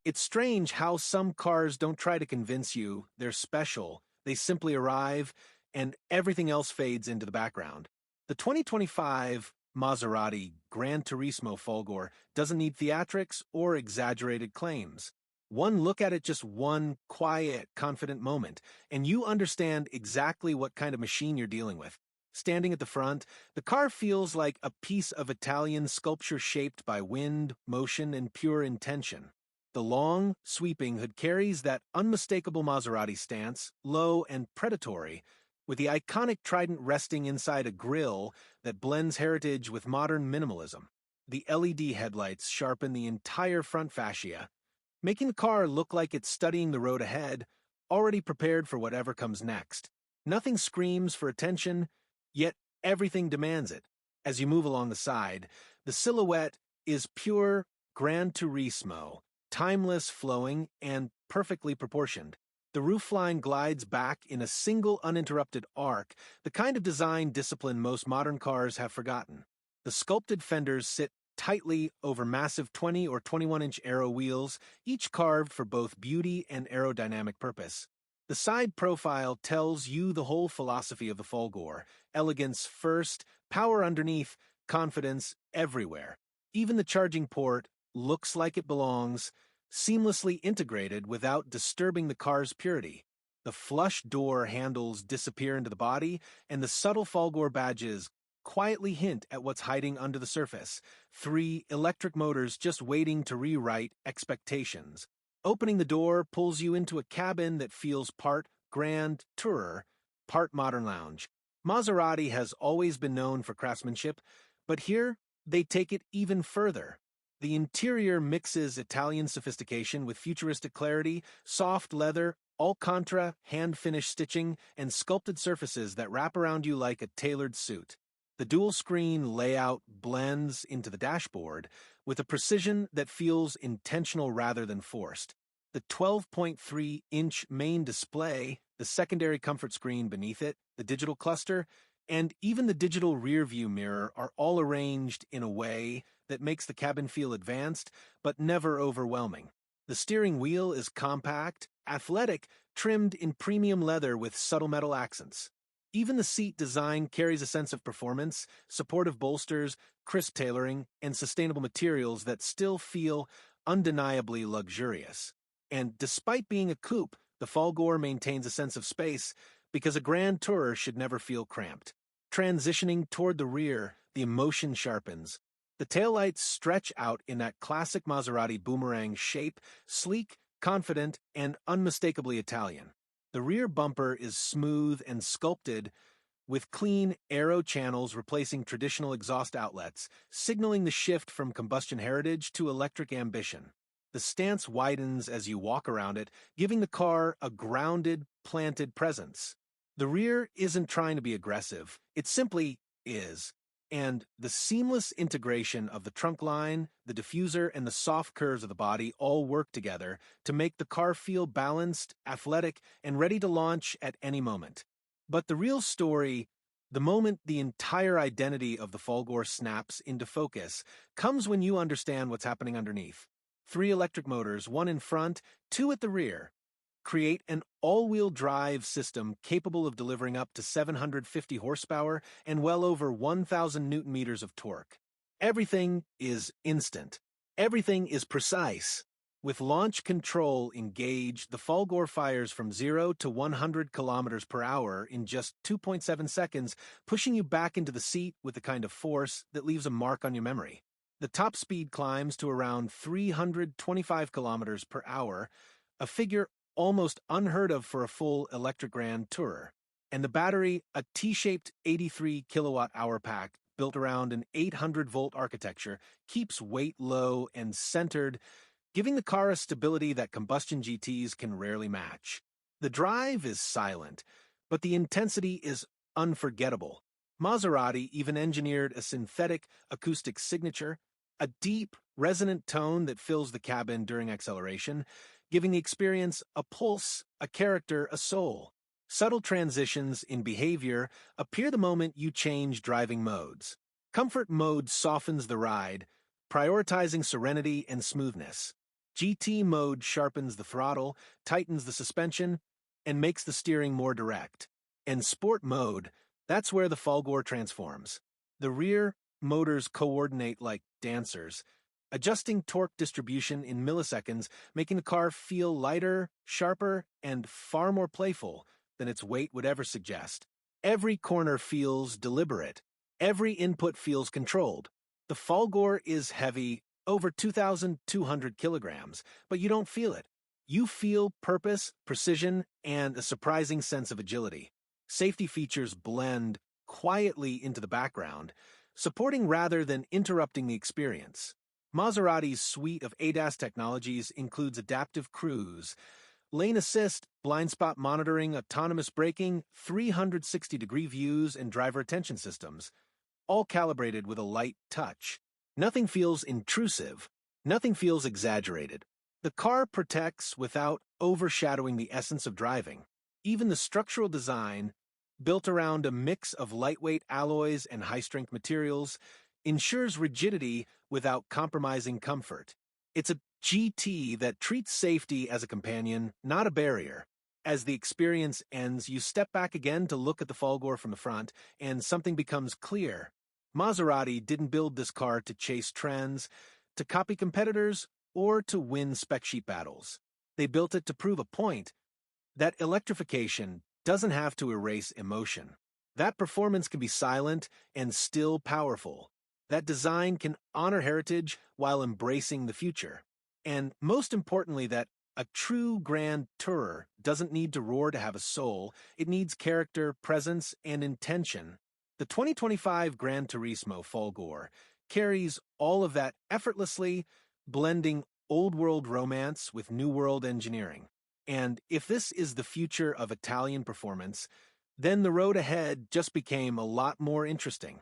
It's strange how some cars don't try to convince you they're special. They simply arrive, and everything else fades into the background. The 2025 Maserati GranTurismo Folgore doesn't need theatrics or exaggerated claims. One look at it, just one quiet, confident moment, and you understand exactly what kind of machine you're dealing with. Standing at the front, the car feels like a piece of Italian sculpture shaped by wind, motion, and pure intention. The long, sweeping hood carries that unmistakable Maserati stance, low and predatory, with the iconic trident resting inside a grille that blends heritage with modern minimalism. The LED headlights sharpen the entire front fascia, making the car look like it's studying the road ahead, already prepared for whatever comes next. Nothing screams for attention, yet everything demands it. As you move along the side, the silhouette is pure Gran Turismo, timeless, flowing, and perfectly proportioned. The roofline glides back in a single uninterrupted arc, the kind of design discipline most modern cars have forgotten. The sculpted fenders sit tightly over massive 20 or 21-inch aero wheels, each carved for both beauty and aerodynamic purpose. The side profile tells you the whole philosophy of the Folgore: elegance first, power underneath, confidence everywhere. Even the charging port looks like it belongs, seamlessly integrated without disturbing the car's purity. The flush door handles disappear into the body, and the subtle Folgore badges quietly hint at what's hiding under the surface: 3 electric motors just waiting to rewrite expectations. Opening the door pulls you into a cabin that feels part grand tourer, part modern lounge. Maserati has always been known for craftsmanship, but here they take it even further. The interior mixes Italian sophistication with futuristic clarity, soft leather, Alcantara hand-finished stitching, and sculpted surfaces that wrap around you like a tailored suit. The dual-screen layout blends into the dashboard with a precision that feels intentional rather than forced. The 12.3-inch main display, the secondary comfort screen beneath it, the digital cluster, and even the digital rearview mirror are all arranged in a way that makes the cabin feel advanced, but never overwhelming. The steering wheel is compact, athletic, trimmed in premium leather with subtle metal accents. Even the seat design carries a sense of performance: supportive bolsters, crisp tailoring, and sustainable materials that still feel undeniably luxurious. And despite being a coupe, the Folgore maintains a sense of space, because a grand tourer should never feel cramped. Transitioning toward the rear, the emotion sharpens. The taillights stretch out in that classic Maserati boomerang shape, sleek, confident, and unmistakably Italian. The rear bumper is smooth and sculpted, with clean aero channels replacing traditional exhaust outlets, signaling the shift from combustion heritage to electric ambition. The stance widens as you walk around it, giving the car a grounded, planted presence. The rear isn't trying to be aggressive, it simply is. And the seamless integration of the trunk line, the diffuser, and the soft curves of the body all work together to make the car feel balanced, athletic, and ready to launch at any moment. But the real story, the moment the entire identity of the Folgore snaps into focus, comes when you understand what's happening underneath. 3 electric motors, 1 in front, 2 at the rear, create an all-wheel drive system capable of delivering up to 750 horsepower and well over 1,000 newton-meters of torque. Everything is instant. Everything is precise. With launch control engaged, the Folgore fires from 0 to 100 kilometers per hour in just 2.7 seconds, pushing you back into the seat with the kind of force that leaves a mark on your memory. The top speed climbs to around 325 kilometers per hour, a figure almost unheard of for a full electric grand tourer. And the battery, a T-shaped 83 kilowatt-hour pack built around an 800-volt architecture, keeps weight low and centered, giving the car a stability that combustion GTs can rarely match. The drive is silent, but the intensity is unforgettable. Maserati even engineered a synthetic acoustic signature, a deep, resonant tone that fills the cabin during acceleration, giving the experience a pulse, a character, a soul. Subtle transitions in behavior appear the moment you change driving modes. Comfort mode softens the ride, prioritizing serenity and smoothness. GT mode sharpens the throttle, tightens the suspension, and makes the steering more direct. And Sport mode, that's where the Folgore transforms. The rear motors coordinate like dancers, adjusting torque distribution in milliseconds, making the car feel lighter, sharper, and far more playful than its weight would ever suggest. Every corner feels deliberate. Every input feels controlled. The Folgore is heavy, over 2,200 kilograms, but you don't feel it. You feel purpose, precision, and a surprising sense of agility. Safety features blend quietly into the background, supporting rather than interrupting the experience. Maserati's suite of ADAS technologies includes adaptive cruise, lane assist, blind spot monitoring, autonomous braking, 360-degree views, and driver attention systems, all calibrated with a light touch. Nothing feels intrusive. Nothing feels exaggerated. The car protects without overshadowing the essence of driving. Even the structural design, built around a mix of lightweight alloys and high-strength materials, ensures rigidity without compromising comfort. It's a GT that treats safety as a companion, not a barrier. As the experience ends, you step back again to look at the Folgore from the front, and something becomes clear. Maserati didn't build this car to chase trends, to copy competitors, or to win spec sheet battles. They built it to prove a point, that electrification doesn't have to erase emotion. That performance can be silent and still powerful. That design can honor heritage while embracing the future. And most importantly, that a true grand tourer doesn't need to roar to have a soul. It needs character, presence, and intention. The 2025 GranTurismo Folgore carries all of that effortlessly, blending old-world romance with new-world engineering. And if this is the future of Italian performance, then the road ahead just became a lot more interesting.